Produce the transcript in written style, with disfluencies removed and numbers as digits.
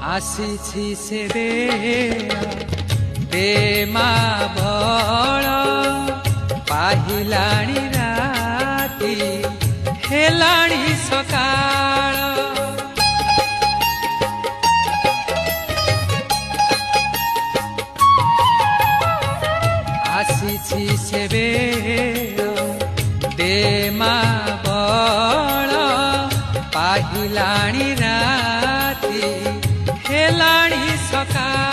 ଆସିଛି ସେ ଦେ ମା ବଳ ପାହିଲାଣି ରାତି ହେଲାଣି ସକାଳ ଆସିଛି ସେ ଦେ ମା ବଳ ପାହିଲାଣି ରାତି ହେଲାଣି ସକାଳ